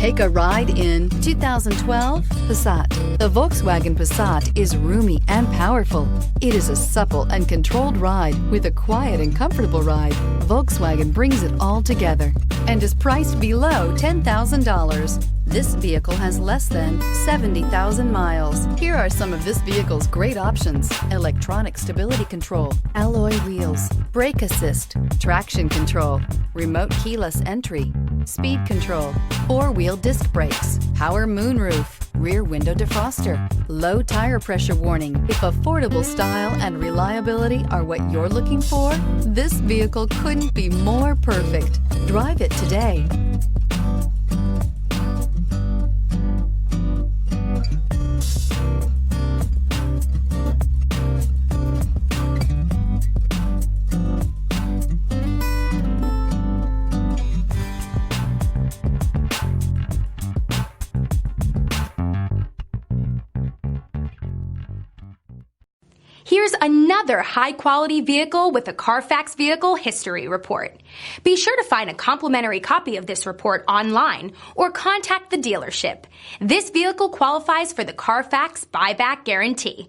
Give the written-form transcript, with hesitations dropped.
Take a ride in 2012 Passat. The Volkswagen Passat is roomy and powerful. It is a supple and controlled ride with a quiet and comfortable ride. Volkswagen brings it all together and is priced below $10,000. This vehicle has less than 70,000 miles. Here are some of this vehicle's great options: electronic stability control, alloy wheels, brake assist, traction control, remote keyless entry, speed control, four-wheel disc brakes, power moonroof, rear window defroster, low tire pressure warning. If affordable style and reliability are what you're looking for, this vehicle couldn't be more perfect. Drive it today. Here's another high-quality vehicle with a Carfax Vehicle History Report. Be sure to find a complimentary copy of this report online or contact the dealership. This vehicle qualifies for the Carfax Buyback Guarantee.